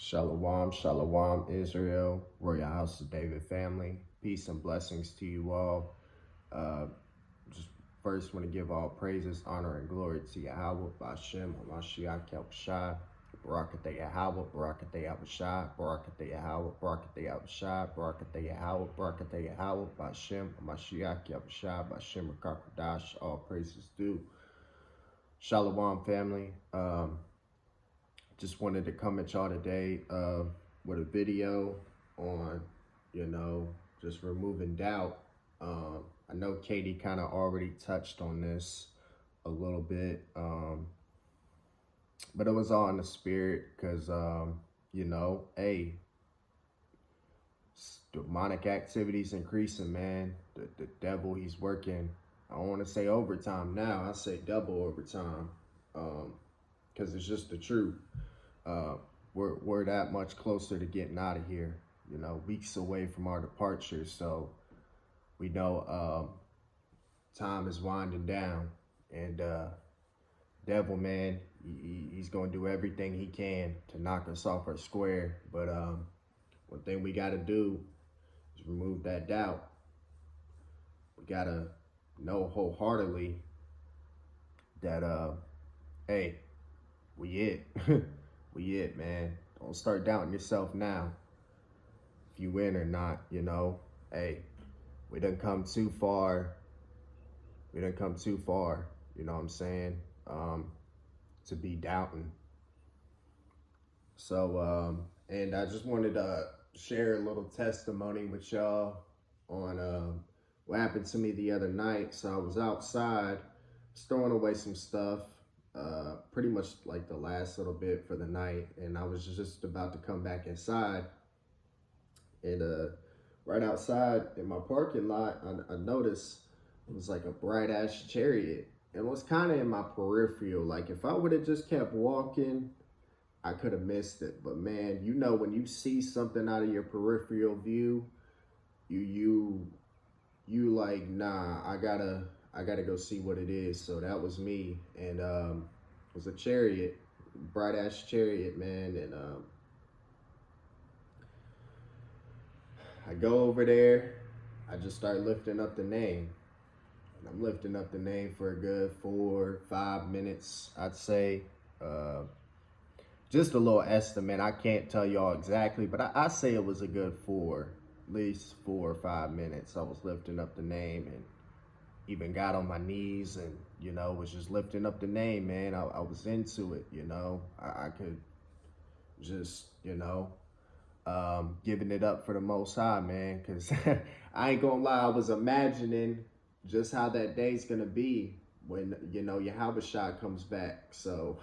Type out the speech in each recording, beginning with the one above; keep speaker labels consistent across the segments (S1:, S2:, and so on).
S1: Shalom, shalom, Israel, Royal House of David family. Peace and blessings to you all. Just first want to give all praises, honor, and glory to Yahweh, Bashem, Hamashiach, Yahushua, Barakateh Yahweh, Barakateh Yahushua, Barakateh Yahweh, Barakateh Yahushua, Barakateh Yahweh, Barakateh Yahweh, Bashem, Hamashiach, Yahushua, Bashem, Rakakadash, all praises due. Shalom family. Just wanted to come at y'all today with a video on, just removing doubt. I know Katie kind of already touched on this a little bit, but it was all in the spirit because, hey, demonic activities increasing, man. The devil, he's working. I don't want to say overtime now. I say double overtime because it's just the truth. We're that much closer to getting out of here, weeks away from our departure. So we know time is winding down, and devil, man, he's going to do everything he can to knock us off our square. But one thing we got to do is remove that doubt. We got to know wholeheartedly that, hey, we it. We it, man. Don't start doubting yourself now. If you win or not, hey, we done come too far. We done come too far, you know what I'm saying? To be doubting. So, and I just wanted to share a little testimony with y'all on what happened to me the other night. So I was outside, throwing away some stuff. Pretty much like the last little bit for the night, and I was just about to come back inside, and right outside in my parking lot, I noticed it was like a bright ass chariot, and it was kind of in my peripheral. Like if I would have just kept walking, I could have missed it. But man, when you see something out of your peripheral view, you like, nah, I gotta go see what it is. So that was me, and it was a chariot, bright ass chariot, man. And I go over there, I just start lifting up the name, and I'm lifting up the name for a good 4-5 minutes, I'd say. Just a little estimate. I can't tell y'all exactly, but I say it was a good at least 4 or 5 minutes. I was lifting up the name, and even got on my knees and, was just lifting up the name, man. I was into it, I could just, giving it up for the Most High, man, because I ain't gonna lie, I was imagining just how that day's gonna be when, Yahushua comes back. So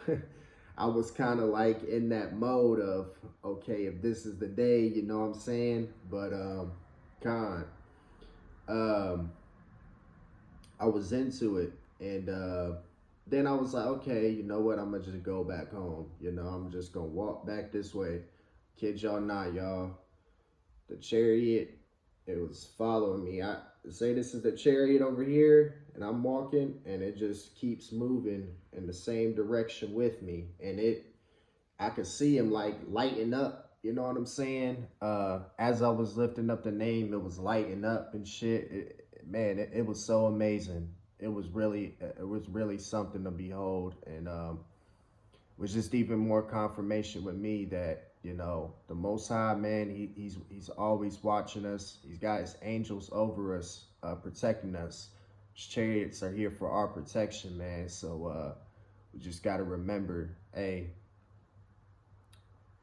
S1: I was kind of like in that mode of, okay, if this is the day, you know what I'm saying? But, I was into it, and then I was like, okay, you know what? I'm gonna just go back home. I'm just gonna walk back this way. Kid y'all not, y'all. The chariot, it was following me. I say this is the chariot over here, and I'm walking, and it just keeps moving in the same direction with me, and I could see him like lighting up. You know what I'm saying? As I was lifting up the name, it was lighting up and shit. It was so amazing. It was really something to behold, and was just even more confirmation with me that the Most High, man, he's always watching us. He's got his angels over us, protecting us. His chariots are here for our protection, man. So we just got to remember, hey,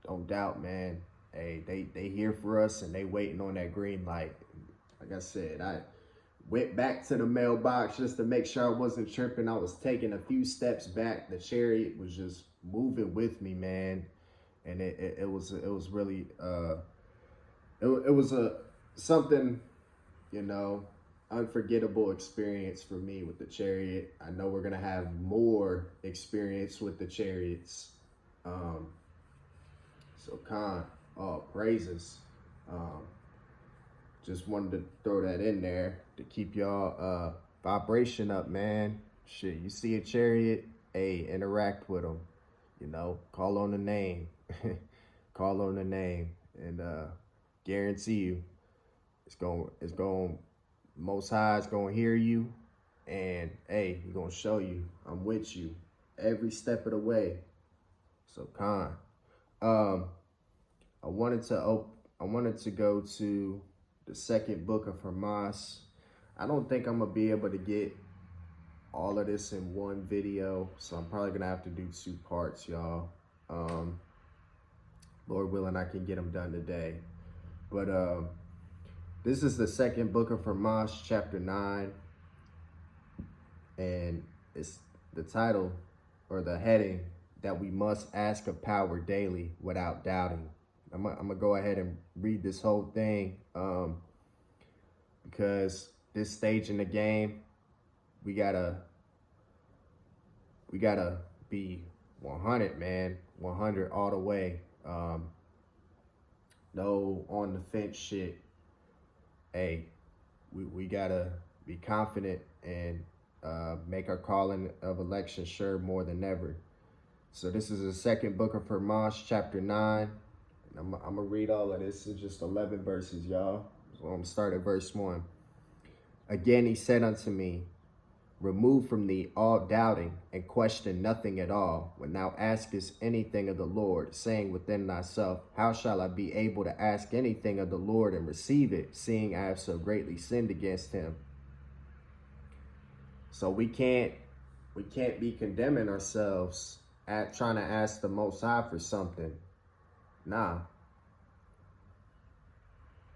S1: don't doubt, man. Hey, they here for us, and they waiting on that green light. Like I said, I went back to the mailbox just to make sure I wasn't tripping. I was taking a few steps back. The chariot was just moving with me, man. And it was really it was something, unforgettable experience for me with the chariot. I know we're gonna have more experience with the chariots. So all praises. Just wanted to throw that in there to keep y'all vibration up, man. Shit, you see a chariot, hey, interact with them. Call on the name. call on the name, and guarantee you, Most High is gonna hear you, and hey, He's gonna show you I'm with you every step of the way. So, Khan, I wanted to go to the second book of Hermas. I don't think I'm gonna be able to get all of this in one video, so I'm probably gonna have to do 2 parts, y'all. Lord willing, I can get them done today. But this is the second book of Hermas, chapter 9, and it's the title or the heading that we must ask of power daily without doubting. I'm gonna go ahead and read this whole thing because this stage in the game, we gotta be 100, man, 100 all the way. No on the fence shit. Hey, we gotta be confident and make our calling of election sure more than ever. So this is the second book of Hermas, chapter 9. And I'm gonna read all of this. It's just 11 verses, y'all. So I'm gonna start at verse 1. Again, he said unto me, remove from thee all doubting, and question nothing at all, when thou askest anything of the Lord, saying within thyself, how shall I be able to ask anything of the Lord and receive it, seeing I have so greatly sinned against him? So we can't be condemning ourselves at trying to ask the Most High for something. Nah,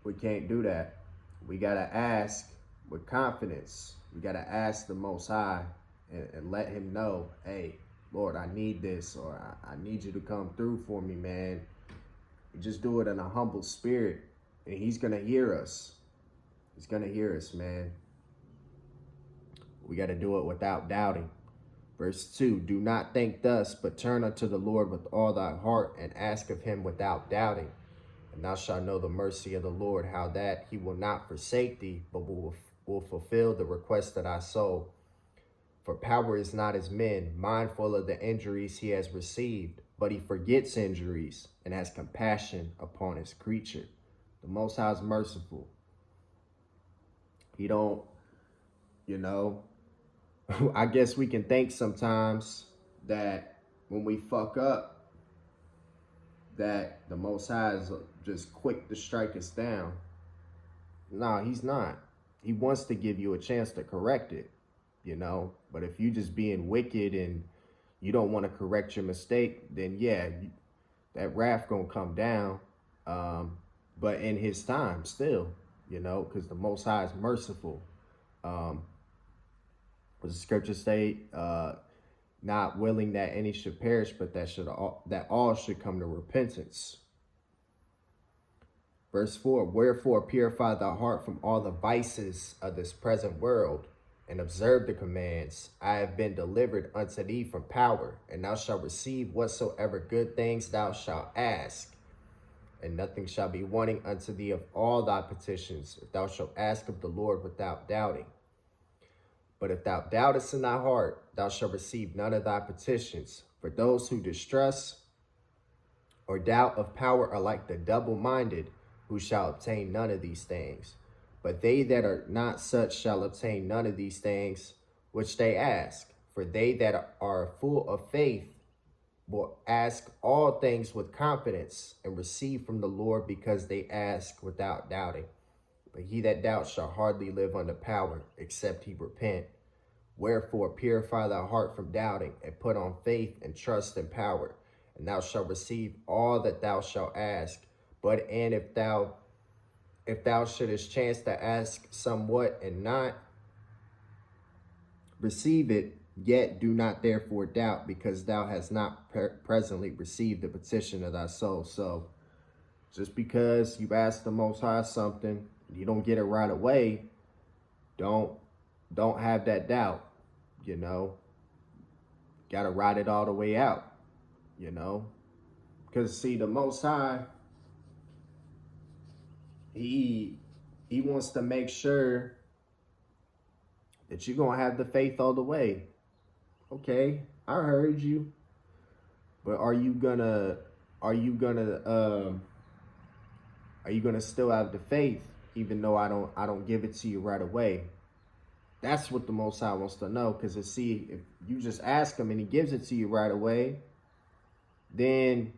S1: we can't do that. We gotta ask with confidence. We got to ask the Most High and let him know, hey, Lord, I need this, or I need you to come through for me, man. You just do it in a humble spirit, and he's going to hear us. He's going to hear us, man. We got to do it without doubting. Verse 2, do not think thus, but turn unto the Lord with all thy heart, and ask of him without doubting. And thou shalt know the mercy of the Lord, how that he will not forsake thee, but will fulfill the request of thy soul. For power is not as men, mindful of the injuries he has received, but he forgets injuries and has compassion upon his creature. The Most High is merciful. He don't, I guess we can think sometimes that when we fuck up, that the Most High is just quick to strike us down. No, he's not. He wants to give you a chance to correct it, But if you just being wicked and you don't want to correct your mistake, then yeah, that wrath gonna come down. But in his time still, because the Most High is merciful. What the scripture say? Not willing that any should perish, but that all should come to repentance. Verse 4, wherefore purify thy heart from all the vices of this present world, and observe the commands. I have been delivered unto thee from power, and thou shalt receive whatsoever good things thou shalt ask. And nothing shall be wanting unto thee of all thy petitions, if thou shalt ask of the Lord without doubting. But if thou doubtest in thy heart, thou shalt receive none of thy petitions. For those who distrust or doubt of power are like the double-minded, who shall obtain none of these things. But they that are not such shall obtain none of these things which they ask. For they that are full of faith will ask all things with confidence, and receive from the Lord, because they ask without doubting. But he that doubts shall hardly live under power, except he repent. Wherefore purify thy heart from doubting, and put on faith and trust and power, and thou shalt receive all that thou shalt ask. But and if thou shouldest chance to ask somewhat and not receive it, yet do not therefore doubt, because thou hast not presently received the petition of thy soul. So just because you ask the Most High something, you don't get it right away, don't have that doubt, Got to ride it all the way out, Because see, the Most High, He wants to make sure that you're going to have the faith all the way. Okay, I heard you. But are you gonna are you gonna still have the faith even though I don't give it to you right away? That's what the Most High wants to know. Because see, if you just ask him and he gives it to you right away, then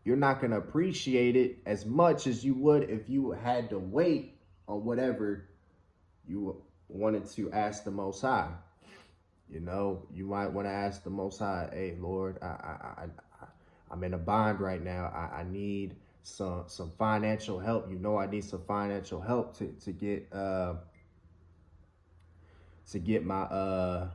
S1: you're not going to appreciate it as much as you would if you had to wait on whatever you wanted to ask the Most High. You know, you might want to ask the Most High, hey, Lord, I'm in a bind right now. I need some financial help. You know, I need some financial help to get my, I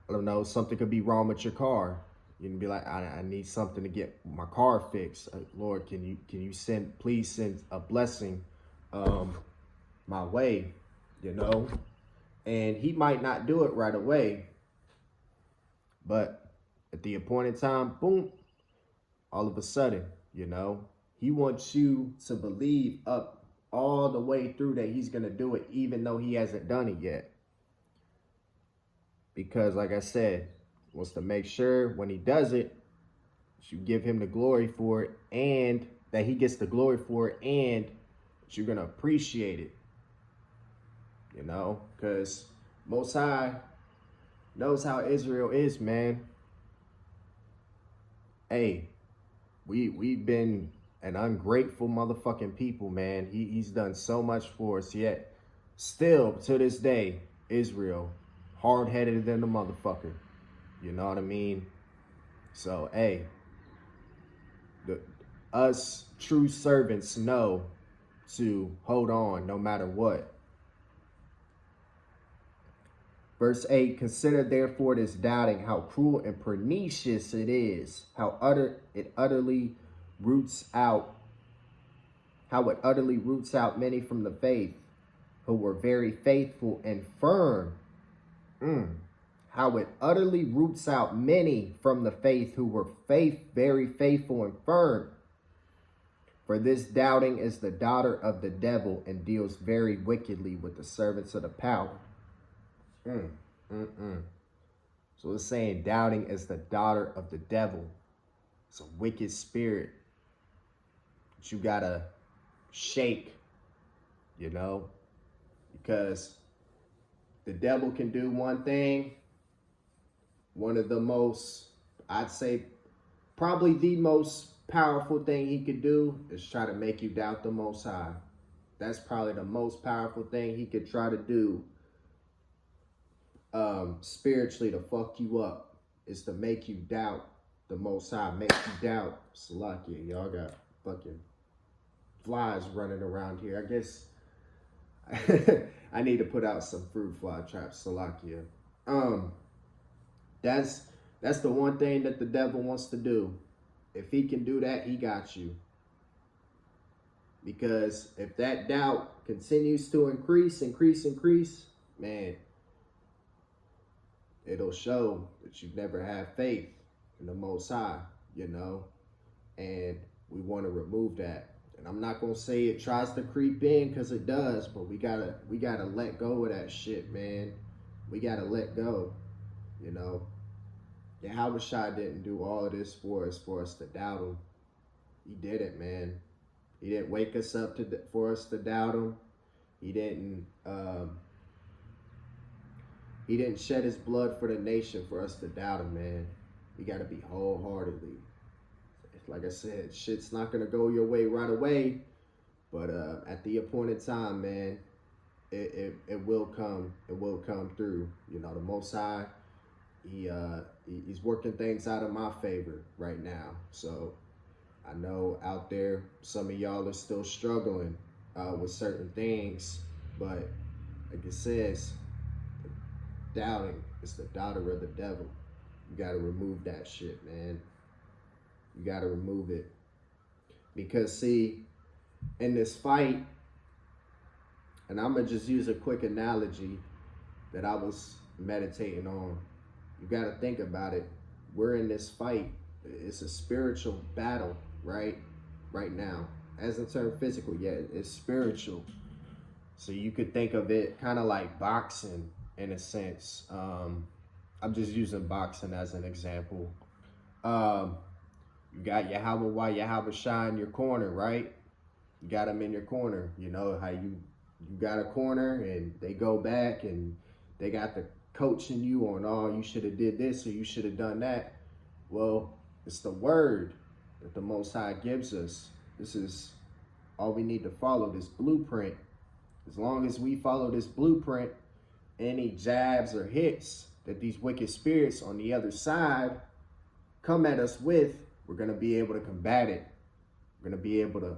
S1: don't know, something could be wrong with your car. You can be like, I need something to get my car fixed. Lord, can you please send a blessing my way, you know? And he might not do it right away, but at the appointed time, boom, all of a sudden, you know, he wants you to believe up all the way through that he's going to do it, even though he hasn't done it yet. Because like I said, wants to make sure when he does it, you give him the glory for it, and that he gets the glory for it, and that you're going to appreciate it. You know, because Most High knows how Israel is, man. Hey, we've been an ungrateful motherfucking people, man. He's done so much for us, yet still to this day, Israel hard-headed than the motherfucker. You know what I mean? So, hey, us true servants know to hold on no matter what. Verse 8, consider therefore this doubting, how cruel and pernicious it is, how it utterly roots out many from the faith who were very faithful and firm. How it utterly roots out many from the faith who were very faithful and firm. For this doubting is the daughter of the devil and deals very wickedly with the servants of the power. So it's saying doubting is the daughter of the devil. It's a wicked spirit that you gotta shake, you know, because the devil can do one thing. One of the most, I'd say, probably the most powerful thing he could do is try to make you doubt the Most High. That's probably the most powerful thing he could try to do spiritually to fuck you up, is to make you doubt the Most High, make you doubt Salakia. Y'all got fucking flies running around here. I guess I need to put out some fruit fly traps, Salakia. That's the one thing that the devil wants to do. If he can do that, he got you. Because if that doubt continues to increase, man, it'll show that you've never had faith in the Most High, you know? And we want to remove that. And I'm not going to say it tries to creep in, because it does, but we gotta let go of that shit, man. We gotta let go, you know? Yahushua didn't do all of this for us to doubt him. He didn't, man. He didn't wake us up for us to doubt him. He didn't shed his blood for the nation for us to doubt him, man. We got to be wholeheartedly. Like I said, shit's not going to go your way right away, but at the appointed time, man, it will come. It will come through. You know, the Most High, he's working things out in my favor right now. So I know out there, some of y'all are still struggling with certain things, but like it says, doubting is the daughter of the devil. You got to remove that shit, man. You got to remove it. Because, see, in this fight, and I'm going to just use a quick analogy that I was meditating on. You got to think about it. We're in this fight. It's a spiritual battle, right? Right now. As in terms physical, yeah, it's spiritual. So you could think of it kind of like boxing in a sense. I'm just using boxing as an example. You got Yahweh in your corner, right? You got them in your corner. You know how you got a corner and they go back and they got the coaching you on, oh, you should have did this or you should have done that. Well, it's the word that the Most High gives us. This is all we need to follow, this blueprint. As long as we follow this blueprint, any jabs or hits that these wicked spirits on the other side come at us with, we're going to be able to combat it. We're going to be able to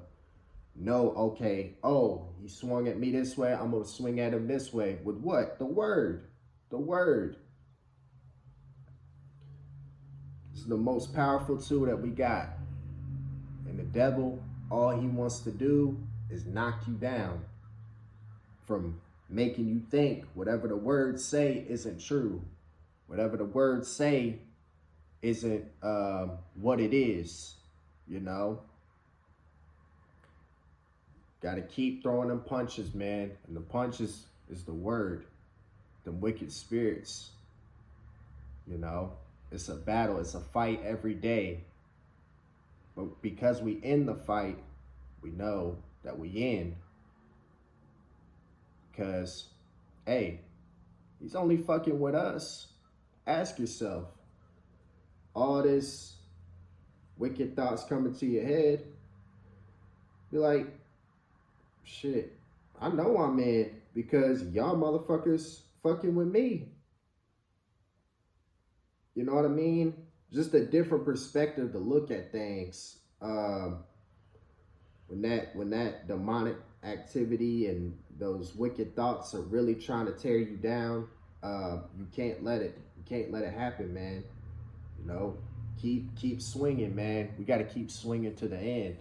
S1: know, okay, oh, he swung at me this way, I'm going to swing at him this way. With what? The word. The word. This is the most powerful tool that we got. And the devil, all he wants to do is knock you down from making you think whatever the words say isn't true. Whatever the words say isn't what it is, you know. Got to keep throwing them punches, man. And the punches is the word. Them wicked spirits. You know, it's a battle. It's a fight every day. But because we in the fight, we know that we in. Because, hey, he's only fucking with us. Ask yourself, all this wicked thoughts coming to your head, be like, shit, I know I'm in because y'all motherfuckers fucking with me. You know what I mean? Just a different perspective to look at things. When that demonic activity and those wicked thoughts are really trying to tear you down, you can't let it happen, man. You know, keep swinging, man. We got to keep swinging to the end.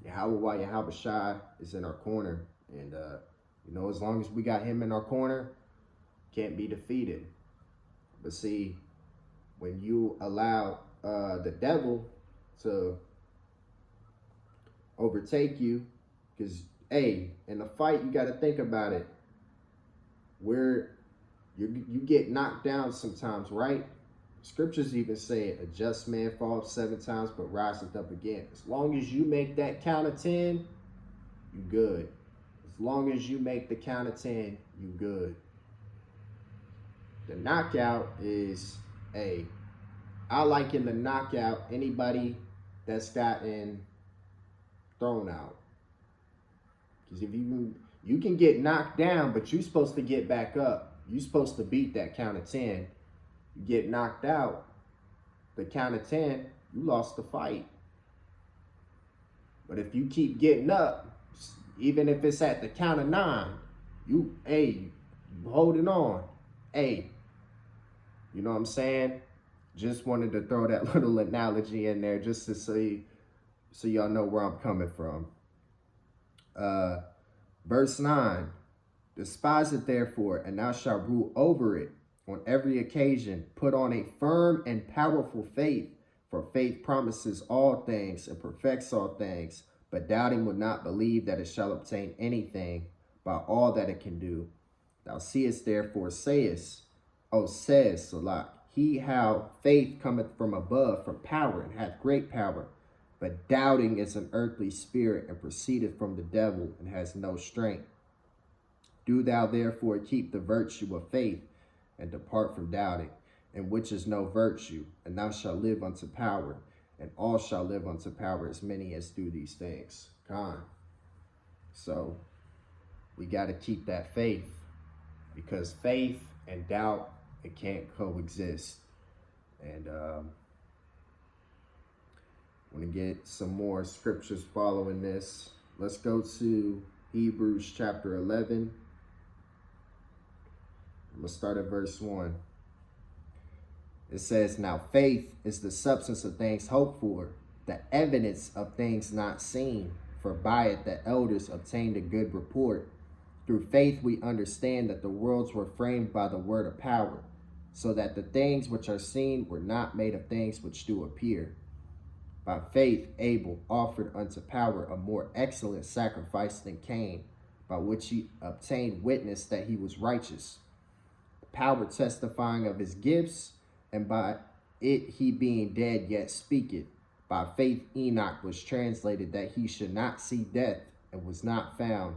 S1: Yahweh Yahweh is in our corner. And, you know, as long as we got him in our corner, can't be defeated. But see, when you allow the devil to overtake you, because, hey, in a fight, you got to think about it. Where you get knocked down sometimes, right? Scriptures even say a just man falls 7 times but riseth up again. As long as you make that count of 10, you good. As long as you make the count of 10, you good. The knockout is, hey, I liken the knockout anybody that's gotten thrown out. Because if you can get knocked down, but you're supposed to get back up. You're supposed to beat that count of 10. You get knocked out, the count of 10, you lost the fight. But if you keep getting up, even if it's at the count of 9, you holding on. Hey, you know what I'm saying? Just wanted to throw that little analogy in there just to see, so y'all know where I'm coming from. Verse 9, despise it therefore, and thou shalt rule over it. On every occasion, put on a firm and powerful faith, for faith promises all things and perfects all things, but doubting will not believe that it shall obtain anything by all that it can do. Thou seest therefore, says Salah, he how faith cometh from above, from power, and hath great power, but doubting is an earthly spirit, and proceedeth from the devil, and has no strength. Do thou therefore keep the virtue of faith, and depart from doubting, in which is no virtue, and thou shalt live unto power, and all shall live unto power, as many as do these things. So we got to keep that faith, because faith and doubt, it can't coexist. And want to get some more scriptures following this. Let's go to Hebrews chapter 11. I'm going to start at verse 1. It says, now faith is the substance of things hoped for, the evidence of things not seen. For by it the elders obtained a good report. Through faith we understand that the worlds were framed by the word of power, so that the things which are seen were not made of things which do appear. By faith Abel offered unto power a more excellent sacrifice than Cain, by which he obtained witness that he was righteous, power testifying of his gifts, and by it he being dead yet speaketh. By faith Enoch was translated that he should not see death, and was not found,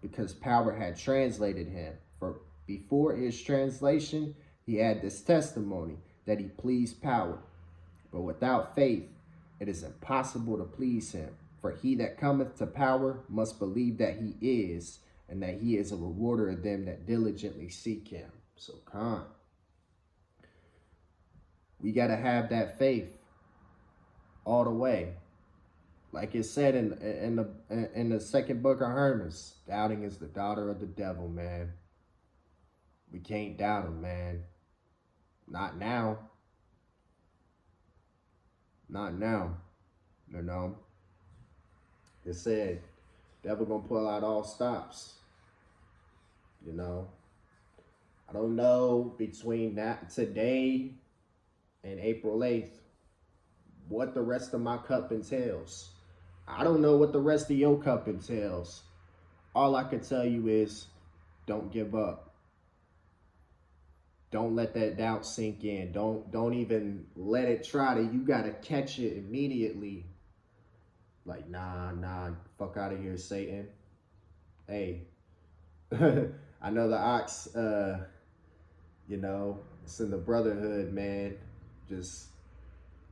S1: because power had translated him. For before his translation he had this testimony, that he pleased power. But without faith it is impossible to please him. For he that cometh to power must believe that he is, and that he is a rewarder of them that diligently seek him. So we got to have that faith all the way. Like it said in the second book of Hermas, doubting is the daughter of the devil, man. We can't doubt him, man. Not now. Not now. You know. It said, devil gonna pull out all stops. You know. I don't know between that today and April 8th what the rest of my cup entails. I don't know what the rest of your cup entails. All I can tell you is don't give up. Don't let that doubt sink in. Don't even let it try to. You gotta catch it immediately. Like, nah, fuck out of here, Satan. Hey, I know the ox, you know, it's in the brotherhood, man. Just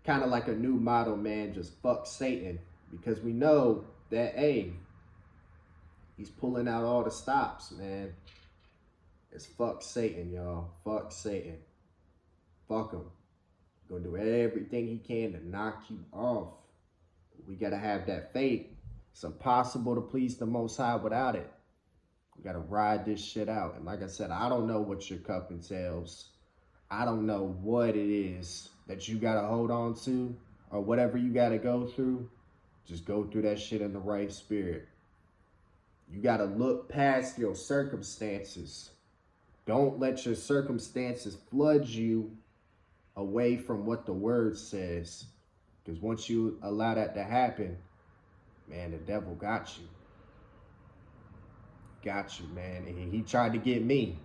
S1: kind of like a new motto, man. Just fuck Satan. Because we know that, hey, he's pulling out all the stops, man. It's fuck Satan, y'all. Fuck Satan. Fuck him. Gonna do everything he can to knock you off. We gotta have that faith. It's impossible to please the Most High without it. We gotta ride this shit out. And like I said, I don't know what your cup entails. I don't know what it is that you gotta hold on to, or whatever you gotta go through. Just go through that shit in the right spirit. You gotta look past your circumstances. Don't let your circumstances flood you away from what the word says. Because once you allow that to happen, man, the devil got you. Got you, man. And he tried to get me.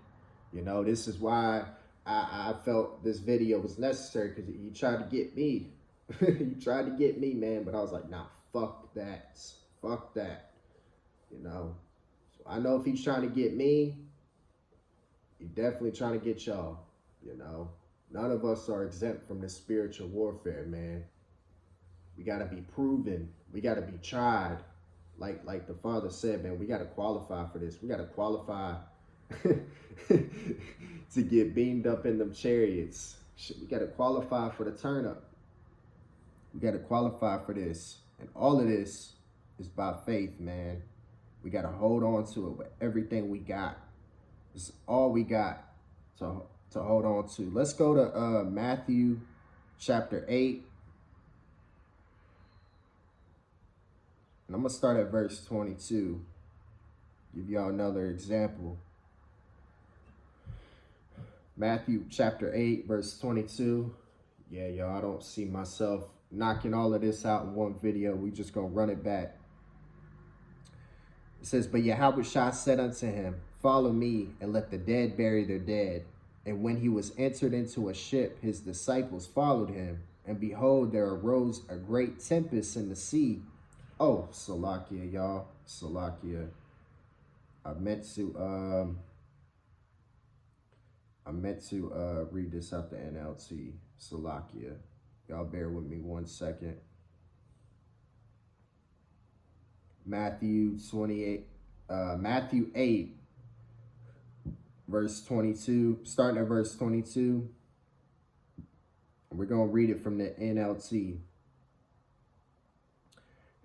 S1: You know, this is why I felt this video was necessary, because he tried to get me. He tried to get me, man. But I was like, nah, fuck that. Fuck that. You know. So I know if he's trying to get me, he's definitely trying to get y'all. You know. None of us are exempt from this spiritual warfare, man. We got to be proven. We got to be tried. Like the Father said, man, we got to qualify for this. We got to qualify to get beamed up in them chariots. We got to qualify for the turn up. We got to qualify for this. And all of this is by faith, man. We got to hold on to it with everything we got. It's all we got to hold on to. Let's go to Matthew chapter 8. And I'm going to start at verse 22. Give y'all another example. Matthew chapter 8, verse 22. Yeah, y'all, I don't see myself knocking all of this out in one video. We just going to run it back. It says, but Yahushua said unto him, follow me, and let the dead bury their dead. And when he was entered into a ship, his disciples followed him. And behold, there arose a great tempest in the sea. Oh, Salakia, y'all. Salakia. I meant to read this out the NLT. Salakia. Y'all bear with me 1 second. Matthew 8, verse 22. Starting at verse 22. We're going to read it from the NLT.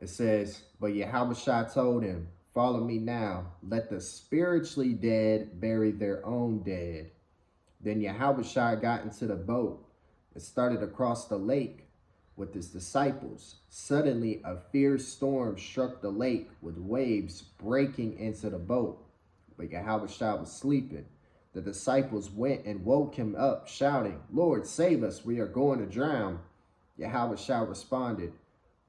S1: It says, but Yahushua told him, follow me now. Let the spiritually dead bury their own dead. Then Yahushua got into the boat and started across the lake with his disciples. Suddenly a fierce storm struck the lake with waves breaking into the boat. But Yahushua was sleeping. The disciples went and woke him up, shouting, Lord, save us, we are going to drown. Yahushua responded,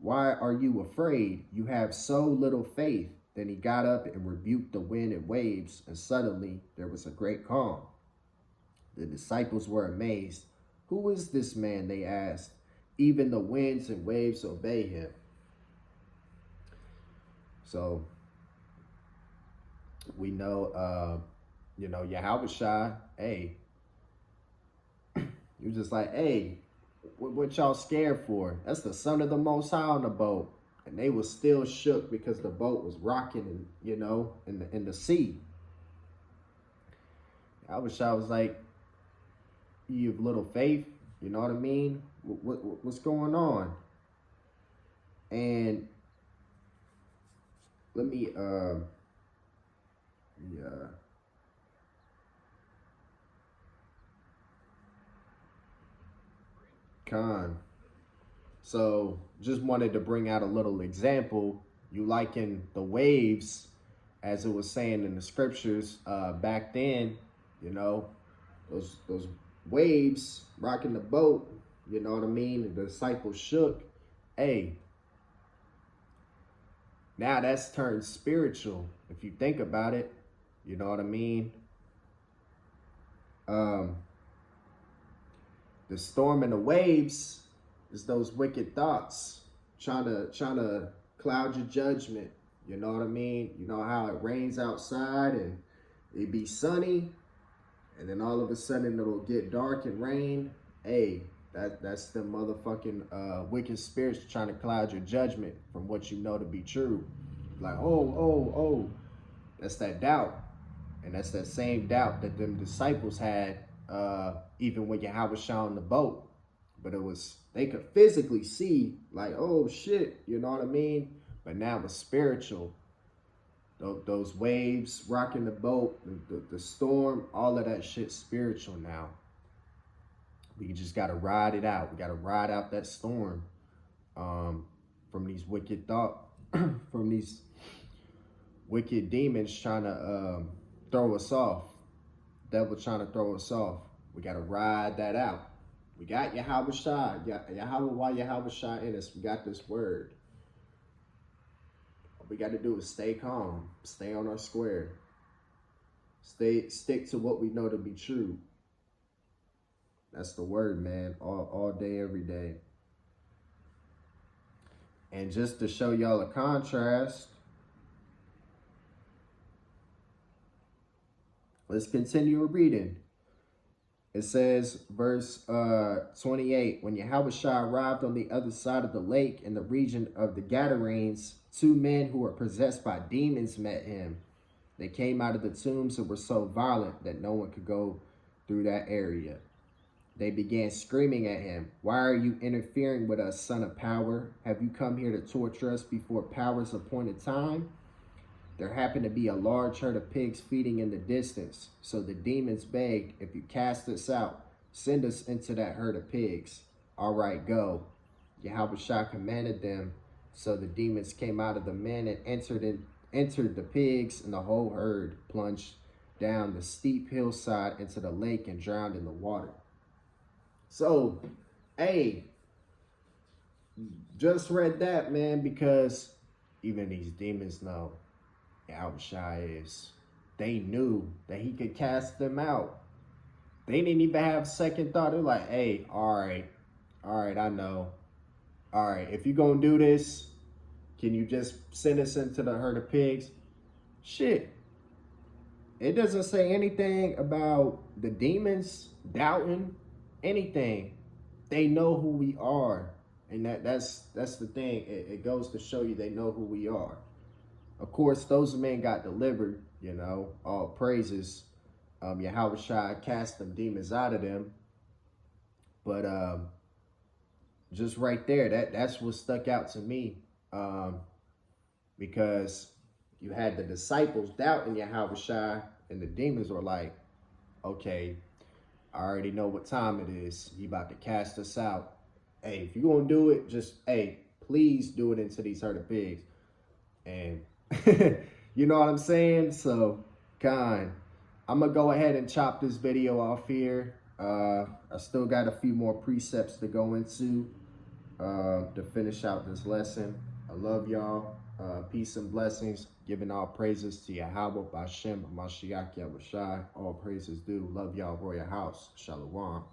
S1: why are you afraid? You have so little faith. Then he got up and rebuked the wind and waves, and suddenly there was a great calm. The disciples were amazed. Who is this man? They asked. even the winds and waves obey him. So we know, Yahushua, hey, you just like, hey, what y'all scared for? That's the son of the Most High on the boat. And they was still shook because the boat was rocking, in the sea. Yahushua was like, you have little faith, you know what I mean? What's going on? And let me, Khan. So just wanted to bring out a little example. You liken the waves, as it was saying in the scriptures back then, those waves rocking the boat, you know what I mean? And the disciples shook. Hey, now that's turned spiritual. If you think about it, you know what I mean? The storm and the waves is those wicked thoughts trying to cloud your judgment. You know what I mean? You know how it rains outside and it be sunny, and then all of a sudden it'll get dark and rain. Hey, that's the motherfucking wicked spirits trying to cloud your judgment from what you know to be true. Like, oh, that's that doubt. And that's that same doubt that them disciples had even when Yahweh was on the boat. But they could physically see, like, oh shit, you know what I mean? But now it's spiritual. Those waves rocking the boat, the storm, all of that shit spiritual now. We just got to ride it out. We got to ride out that storm from these wicked from these wicked demons trying to throw us off. Devil trying to throw us off. We got to ride that out. We got Yahweh Shai. Yahweh Shai in us. We got this word. All we got to do is stay calm. Stay on our square. Stick to what we know to be true. That's the word, man. All day, every day. And just to show y'all a contrast, let's continue reading. It says, verse 28, when Yahushua arrived on the other side of the lake in the region of the Gadarenes, 2 men who were possessed by demons met him. They came out of the tombs and were so violent that no one could go through that area. They began screaming at him, "Why are you interfering with us, son of power? Have you come here to torture us before power's appointed time?" There happened to be a large herd of pigs feeding in the distance. So the demons begged, "If you cast us out, send us into that herd of pigs." "All right, go." Yahushua commanded them. So the demons came out of the men and entered the pigs, and the whole herd plunged down the steep hillside into the lake and drowned in the water. So, hey, just read that, man, because even these demons know Yahushua is. They knew that he could cast them out. They didn't even have second thought. They're like, hey, all right, I know. All right, if you're going to do this, can you just send us into the herd of pigs? Shit. It doesn't say anything about the demons doubting anything. They know who we are. And that's the thing. It goes to show you they know who we are. Of course, those men got delivered, all praises. Yahushua cast them demons out of them. But just right there, that's what stuck out to me. Because you had the disciples doubting Yahushua, and the demons were like, okay, I already know what time it is. He about to cast us out. Hey, if you're going to do it, just, hey, please do it into these herd of pigs. And you know what I'm saying? So, I'm going to go ahead and chop this video off here. I still got a few more precepts to go into to finish out this lesson. I love y'all. Peace and blessings. Giving all praises to Yahweh, Bashem, Mashiach, Yahushua. All praises due. Love y'all, Royal House. Shalom.